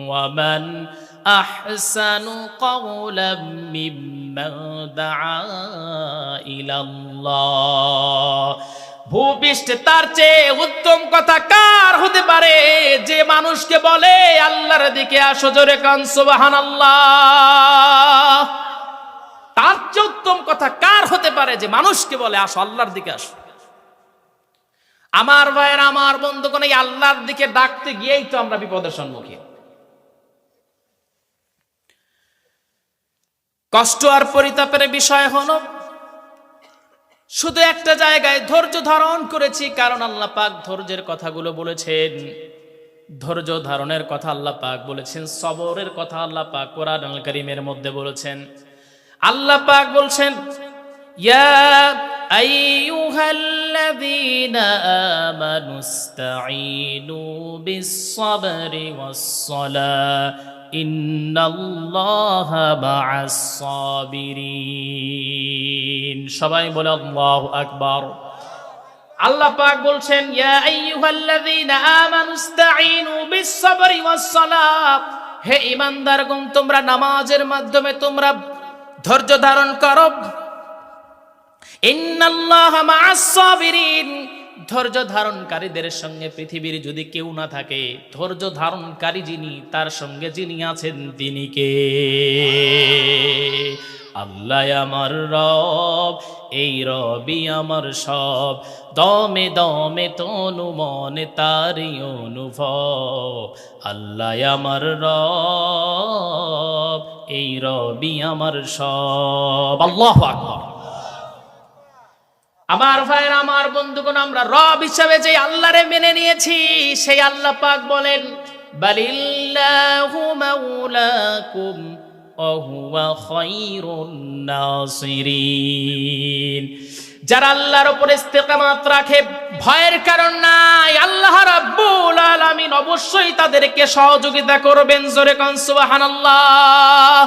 ওয়া মান আহসানু ক্বাওলাম মিম্মান দাআ ইলাল্লাহ। ভূপৃষ্ঠে তার চেয়ে উত্তম কথা কার হতে পারে যে মানুষকে বলে আল্লাহর দিকে আসো, জোরে কান সুবহানাল্লাহ। তার চেয়ে উত্তম কথা কার হতে পারে যে মানুষকে বলে আসো, আল্লাহর দিকে আসো। আমার ভাইয়ের, আমার বন্ধুগণ, এই আল্লাহর দিকে ডাকতে গিয়েই তো আমরা বিপদের সম্মুখীন। কষ্ট আর পরিতাপের বিষয় হলো শুধু একটা জায়গায় ধৈর্য ধারণ করেছি, কারণ আল্লাহ পাক ধৈর্যের কথাগুলো বলেছেন। ধৈর্য ধারণের কথা আল্লাহ পাক বলেছেন, সবরের কথা আল্লাহ পাক কোরআনুল কারীমের মধ্যে বলেছেন। আল্লাহ পাক বলছেন, ইয়া আইয়ুহাল্লাযীনা আমানুস্তাঈনু বিস-সাবরি ওয়াস-সালাহ ইন্নাল্লাহা মা'আস-সাবিরিন। সবাই বলে আল্লাহু আকবার। আল্লাহ পাক বলছেন, ইয়া আইয়ুহাল্লাযীনা আমানুস্তাঈনু বিস-সাবরি ওয়াস-সালাহ, হে ঈমানদারগণ, তোমরা নামাজের মাধ্যমে তোমরা ধৈর্য ধারণ করো। ইন্নাল্লাহা মা'আস-সাবিরিন, ধৈর্য ধারণকারীদের সঙ্গে পৃথিবীর যদি কেউ না থাকে, ধৈর্য ধারণকারী যিনি, তার সঙ্গে যিনি আছেন তিনি কে? আল্লাহ আমার রব, এই রবি আমার সব, দমে দমে তনু মনে তারই অনুভব। আল্লাহ আমার রব, এই রবি আমার সব। আল্লাহু আকবার। আমার ভাইয়ের, আমার বন্ধুগণ, আমরা রব হিসাবে যে আল্লাহরে মেনে নিয়েছি, সেই আল্লাহ পাক বলেন, বালিল্লাহু মাওলাকুম ওয়া হুয়া খায়রুন নাসিরিন। যারা আল্লাহর উপর ইস্তেকামাত রাখে, ভয়ের কারণ নাই, আল্লাহ রাব্বুল আলামিন অবশ্যই তাদেরকে সহযোগিতা করবেন। জোরে কান সুবহানাল্লাহ।